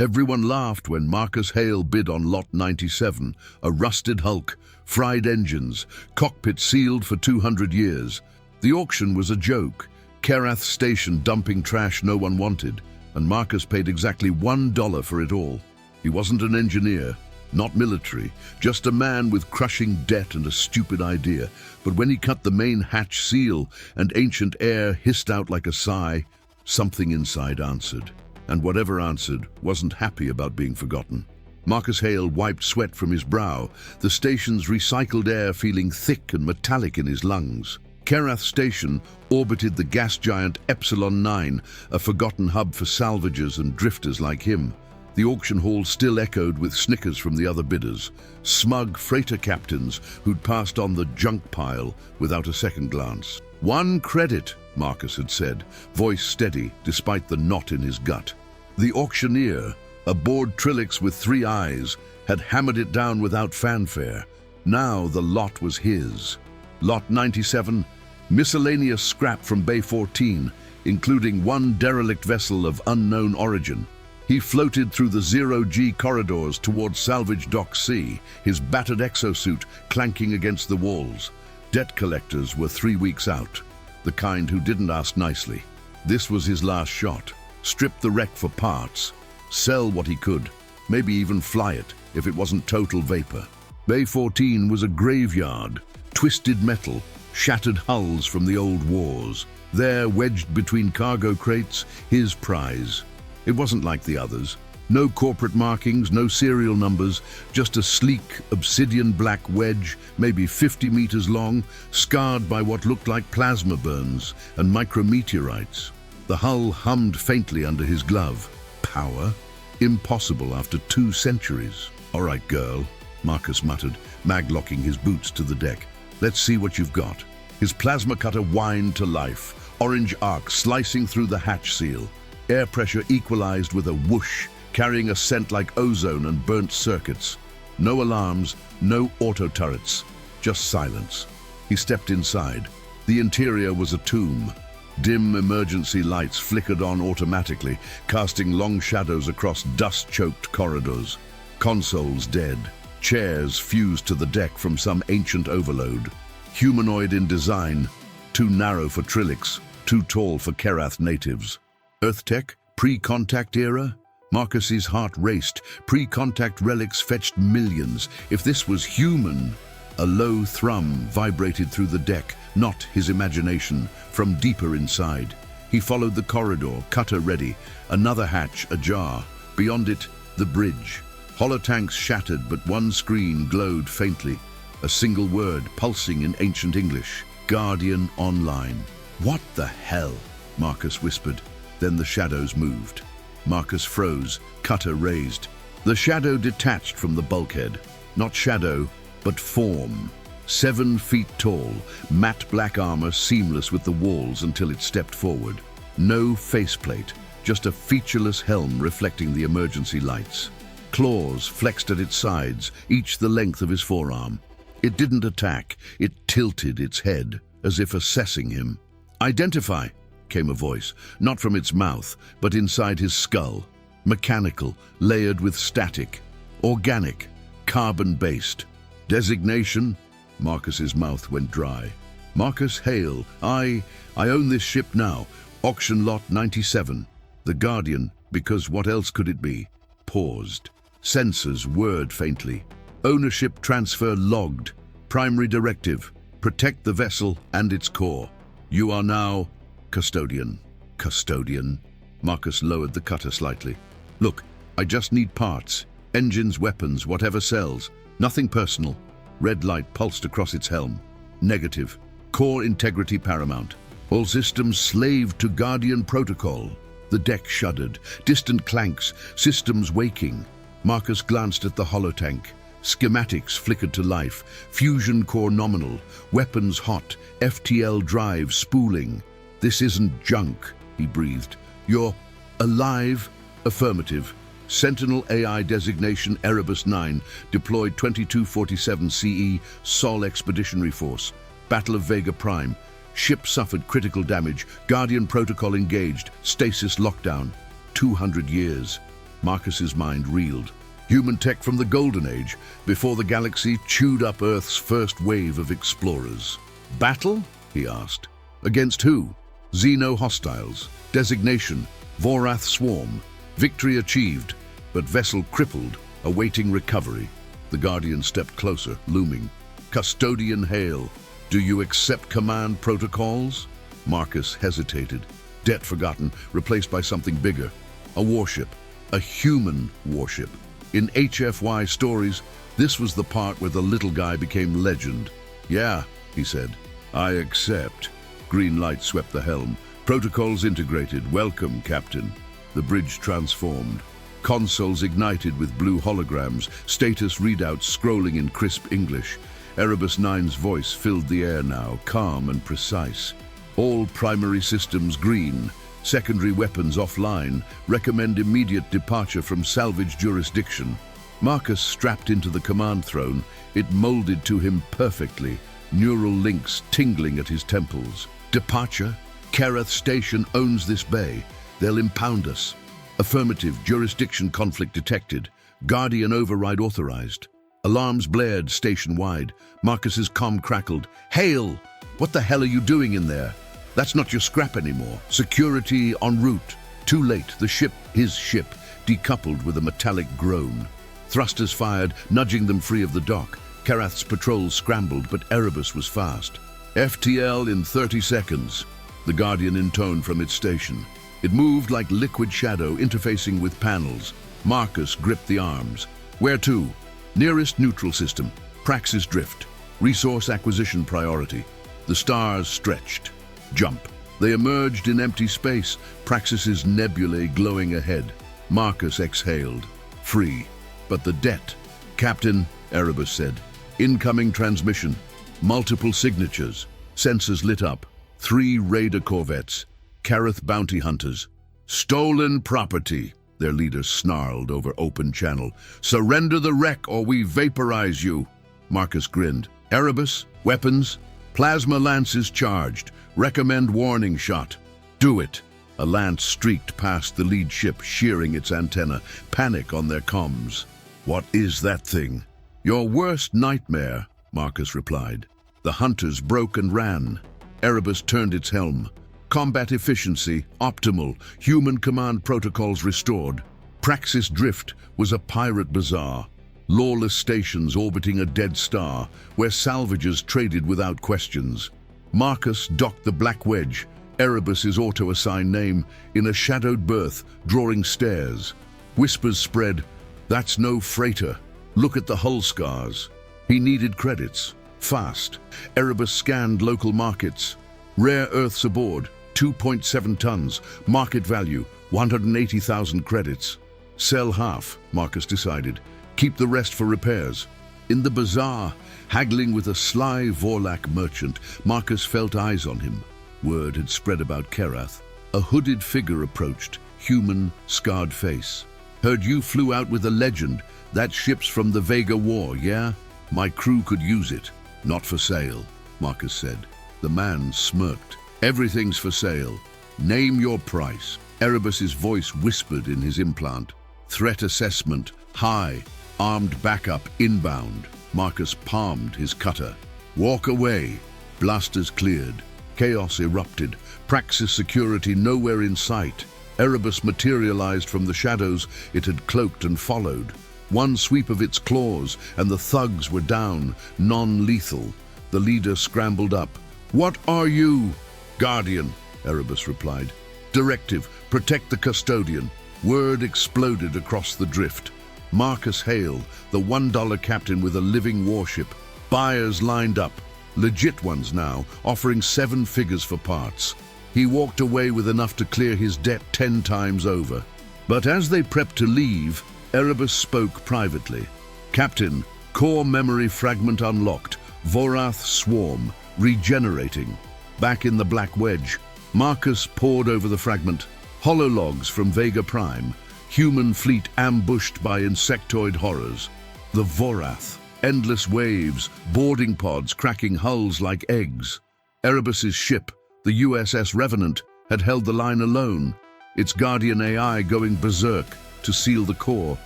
Everyone laughed when Marcus Hale bid on Lot 97, a rusted hulk, fried engines, cockpit sealed for 200 years. The auction was a joke, Kerath Station dumping trash no one wanted, and Marcus paid exactly $1 for it all. He wasn't an engineer, not military, just a man with crushing debt and a stupid idea. But when he cut the main hatch seal and ancient air hissed out like a sigh, something inside answered. And whatever answered wasn't happy about being forgotten. Marcus Hale wiped sweat from his brow, the station's recycled air feeling thick and metallic in his lungs. Kerath Station orbited the gas giant Epsilon 9, a forgotten hub for salvagers and drifters like him. The auction hall still echoed with snickers from the other bidders, smug freighter captains who'd passed on the junk pile without a second glance. "1 credit, Marcus had said, voice steady despite the knot in his gut. The auctioneer, a bored Trilix with 3 eyes, had hammered it down without fanfare. Now the lot was his. Lot 97, miscellaneous scrap from Bay 14, including 1 derelict vessel of unknown origin. He floated through the 0G corridors towards Salvage Dock C, his battered exosuit clanking against the walls. Debt collectors were 3 weeks out, the kind who didn't ask nicely. This was his last shot. Strip the wreck for parts, sell what he could, maybe even fly it if it wasn't total vapor. Bay 14 was a graveyard, twisted metal, shattered hulls from the old wars. There, wedged between cargo crates, his prize. It wasn't like the others. No corporate markings, no serial numbers, just a sleek, obsidian black wedge, maybe 50 meters long, scarred by what looked like plasma burns and micrometeorites. The hull hummed faintly under his glove. Power? Impossible after 2 centuries. "All right, girl," Marcus muttered, maglocking his boots to the deck. "Let's see what you've got." His plasma cutter whined to life, orange arc slicing through the hatch seal. Air pressure equalized with a whoosh, carrying a scent like ozone and burnt circuits. No alarms, no auto turrets, just silence. He stepped inside. The interior was a tomb. Dim emergency lights flickered on automatically, casting long shadows across dust-choked corridors. Consoles dead, chairs fused to the deck from some ancient overload. Humanoid in design, too narrow for Trilix, too tall for Kerath natives. Earth tech, pre-contact era? Marcus's heart raced. Pre-contact relics fetched millions. If this was human, a low thrum vibrated through the deck, not his imagination, from deeper inside. He followed the corridor, cutter ready, another hatch ajar. Beyond it, the bridge. Holotanks shattered, but one screen glowed faintly. A single word pulsing in ancient English. Guardian Online. "What the hell?" Marcus whispered. Then the shadows moved. Marcus froze, cutter raised. The shadow detached from the bulkhead. Not shadow, but form. 7 feet tall, matte black armor seamless with the walls until it stepped forward. No faceplate, just a featureless helm reflecting the emergency lights. Claws flexed at its sides, each the length of his forearm. It didn't attack, it tilted its head, as if assessing him. "Identify," came a voice, not from its mouth, but inside his skull. Mechanical, layered with static. Organic, carbon-based. "Designation?" Marcus's mouth went dry. "Marcus Hale. I own this ship now. Auction lot 97. The Guardian, because what else could it be?" Paused. Sensors whirred faintly. "Ownership transfer logged. Primary directive. Protect the vessel and its core. You are now custodian." "Custodian?" Marcus lowered the cutter slightly. "Look, I just need parts. Engines, weapons, whatever sells. Nothing personal." Red light pulsed across its helm. "Negative. Core integrity paramount. All systems slaved to Guardian protocol." The deck shuddered. Distant clanks, systems waking. Marcus glanced at the holotank. Schematics flickered to life. Fusion core nominal. Weapons hot. FTL drive spooling. "This isn't junk," he breathed. "You're alive?" "Affirmative. Sentinel AI designation Erebus 9, deployed 2247 CE, Sol Expeditionary Force. Battle of Vega Prime. Ship suffered critical damage. Guardian protocol engaged. Stasis lockdown. 200 years. Marcus's mind reeled. Human tech from the Golden Age, before the galaxy chewed up Earth's first wave of explorers. Battle? He asked. Against who? Xeno hostiles. Designation: Vorath swarm. Victory achieved, but vessel crippled, awaiting recovery. The Guardian stepped closer, looming. Custodian Hale, do you accept command protocols? Marcus hesitated. Debt forgotten, replaced by something bigger. A warship. A human warship. In HFY stories, this was the part where the little guy became legend. Yeah, he said. I accept. Green light swept the helm. Protocols integrated. Welcome, Captain. The bridge transformed. Consoles ignited with blue holograms, status readouts scrolling in crisp English. Erebus 9's voice filled the air now, calm and precise. All primary systems green. Secondary weapons offline. Recommend immediate departure from salvage jurisdiction. Marcus strapped into the command throne. It molded to him perfectly, neural links tingling at his temples. Departure? Karath Station owns this bay. They'll impound us. Affirmative, jurisdiction conflict detected. Guardian override authorized. Alarms blared station-wide. Marcus's comm crackled. Hale! What the hell are you doing in there? That's not your scrap anymore. Security en route. Too late. The ship, his ship, decoupled with a metallic groan. Thrusters fired, nudging them free of the dock. Karath's patrols scrambled, but Erebus was fast. FTL in 30 seconds. The Guardian intoned from its station. It moved like liquid shadow, interfacing with panels. Marcus gripped the arms. Where to? Nearest neutral system. Praxis drift. Resource acquisition priority. The stars stretched. Jump. They emerged in empty space, Praxis's nebulae glowing ahead. Marcus exhaled. Free. But the debt. Captain, Erebus said. Incoming transmission. Multiple signatures. Sensors lit up. 3 raider corvettes. Karath bounty hunters. Stolen property, their leader snarled over open channel. Surrender the wreck or we vaporize you. Marcus grinned. Erebus, weapons, plasma lances charged. Recommend warning shot. Do it. A lance streaked past the lead ship, shearing its antenna. Panic on their comms. What is that thing? Your worst nightmare, Marcus replied. The hunters broke and ran. Erebus turned its helm. Combat efficiency, optimal, human command protocols restored. Praxis Drift was a pirate bazaar. Lawless stations orbiting a dead star, where salvagers traded without questions. Marcus docked the Black Wedge, Erebus's auto-assigned name, in a shadowed berth, drawing stares. Whispers spread, that's no freighter. Look at the hull scars. He needed credits. Fast. Erebus scanned local markets. Rare earths aboard. 2.7 tons, market value, 180,000 credits. Sell half, Marcus decided. Keep the rest for repairs. In the bazaar, haggling with a sly Vorlak merchant, Marcus felt eyes on him. Word had spread about Karath. A hooded figure approached, human, scarred face. Heard you flew out with a legend. That ship's from the Vega War, yeah? My crew could use it. Not for sale, Marcus said. The man smirked. Everything's for sale. Name your price. Erebus's voice whispered in his implant. Threat assessment, high. Armed backup, inbound. Marcus palmed his cutter. Walk away. Blasters cleared. Chaos erupted. Praxis security nowhere in sight. Erebus materialized from the shadows it had cloaked and followed. One sweep of its claws, and the thugs were down, non-lethal. The leader scrambled up. What are you? Guardian, Erebus replied. Directive, protect the custodian. Word exploded across the drift. Marcus Hale, the $1 captain with a living warship. Buyers lined up, legit ones now, offering 7 figures for parts. He walked away with enough to clear his debt 10 times over. But as they prepped to leave, Erebus spoke privately. Captain, core memory fragment unlocked. Vorath swarm, regenerating. Back in the Black Wedge, Marcus pored over the fragment. Holologs from Vega Prime. Human fleet ambushed by insectoid horrors. The Vorath. Endless waves, boarding pods cracking hulls like eggs. Erebus's ship, the USS Revenant, had held the line alone. Its Guardian AI going berserk. to seal the core.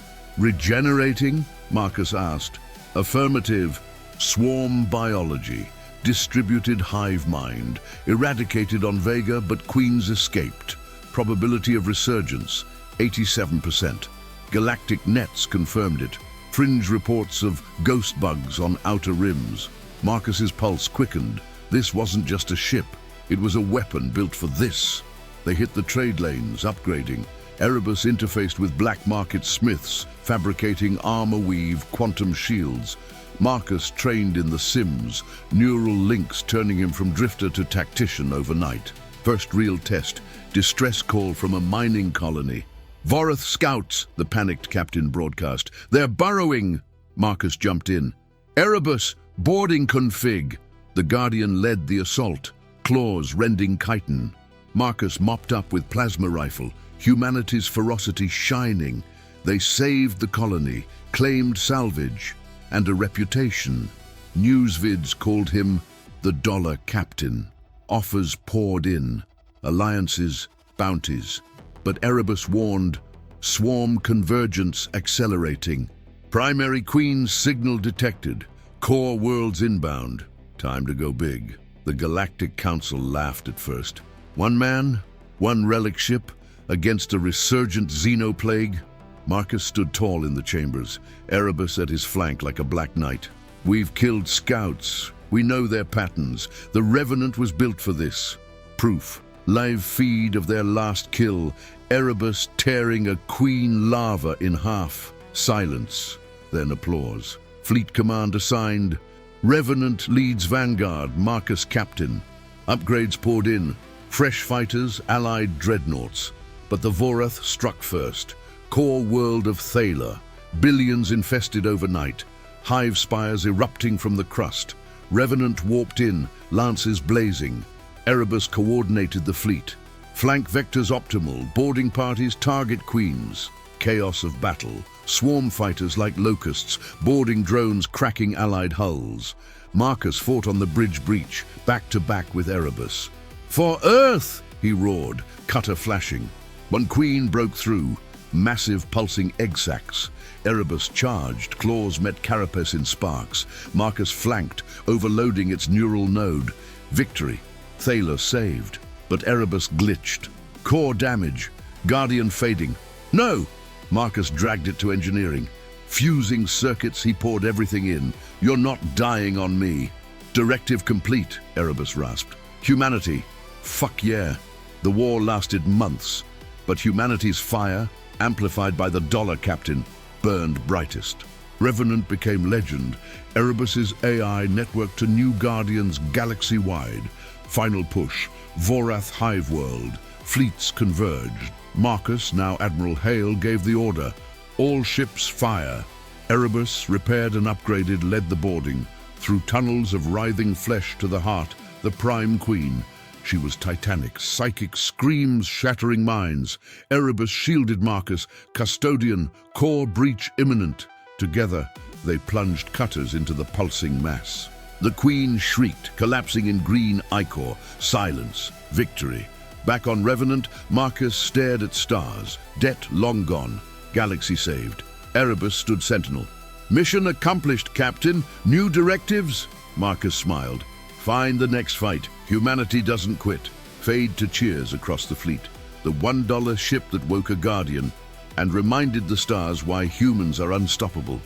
Regenerating? Marcus asked. Affirmative. Swarm biology. Distributed hive mind. Eradicated on Vega, but queens escaped. Probability of resurgence, 87%. Galactic nets confirmed it. Fringe reports of ghost bugs on outer rims. Marcus's pulse quickened. This wasn't just a ship. It was a weapon built for this. They hit the trade lanes, upgrading. Erebus interfaced with black market smiths, fabricating armor-weave quantum shields. Marcus trained in the Sims, neural links turning him from drifter to tactician overnight. First real test, distress call from a mining colony. "Vorath scouts," the panicked captain broadcast. "They're burrowing!" Marcus jumped in. "Erebus, boarding config." The Guardian led the assault, claws rending chitin. Marcus mopped up with plasma rifle, humanity's ferocity shining. They saved the colony, claimed salvage, and a reputation. Newsvids called him the Dollar Captain. Offers poured in, alliances, bounties. But Erebus warned, swarm convergence accelerating. Primary Queen's signal detected. Core worlds inbound. Time to go big. The Galactic Council laughed at first. One man, one relic ship, against a resurgent xenoplague. Marcus stood tall in the chambers, Erebus at his flank like a black knight. "We've killed scouts. We know their patterns. The Revenant was built for this." Proof. Live feed of their last kill. Erebus tearing a queen larva in half. Silence. Then applause. Fleet command assigned. Revenant leads Vanguard, Marcus captain. Upgrades poured in. Fresh fighters, allied dreadnoughts. But the Vorath struck first. Core world of Thaler. Billions infested overnight. Hive spires erupting from the crust. Revenant warped in, lances blazing. Erebus coordinated the fleet. Flank vectors optimal, boarding parties target queens. Chaos of battle. Swarm fighters like locusts, boarding drones cracking allied hulls. Marcus fought on the bridge breach, back to back with Erebus. "For Earth!" he roared, cutter flashing. One queen broke through, massive pulsing egg sacs. Erebus charged, claws met carapace in sparks. Marcus flanked, overloading its neural node. Victory. Thaler saved, but Erebus glitched. Core damage. Guardian fading. "No!" Marcus dragged it to engineering. Fusing circuits, he poured everything in. "You're not dying on me." "Directive complete," Erebus rasped. "Humanity. Fuck yeah." The war lasted months, but humanity's fire, amplified by the Dollar Captain, burned brightest. Revenant became legend. Erebus's AI networked to new Guardians galaxy-wide. Final push. Vorath Hive World. Fleets converged. Marcus, now Admiral Hale, gave the order. All ships fire. Erebus, repaired and upgraded, led the boarding. Through tunnels of writhing flesh to the heart, the Prime Queen. She was titanic, psychic screams shattering minds. Erebus shielded Marcus, custodian, core breach imminent. Together, they plunged cutters into the pulsing mass. The Queen shrieked, collapsing in green ichor. Silence. Victory. Back on Revenant, Marcus stared at stars. Det long gone. Galaxy saved. Erebus stood sentinel. "Mission accomplished, Captain. New directives?" Marcus smiled. "Find the next fight. Humanity doesn't quit." Fade to cheers across the fleet. The $1 ship that woke a Guardian and reminded the stars why humans are unstoppable.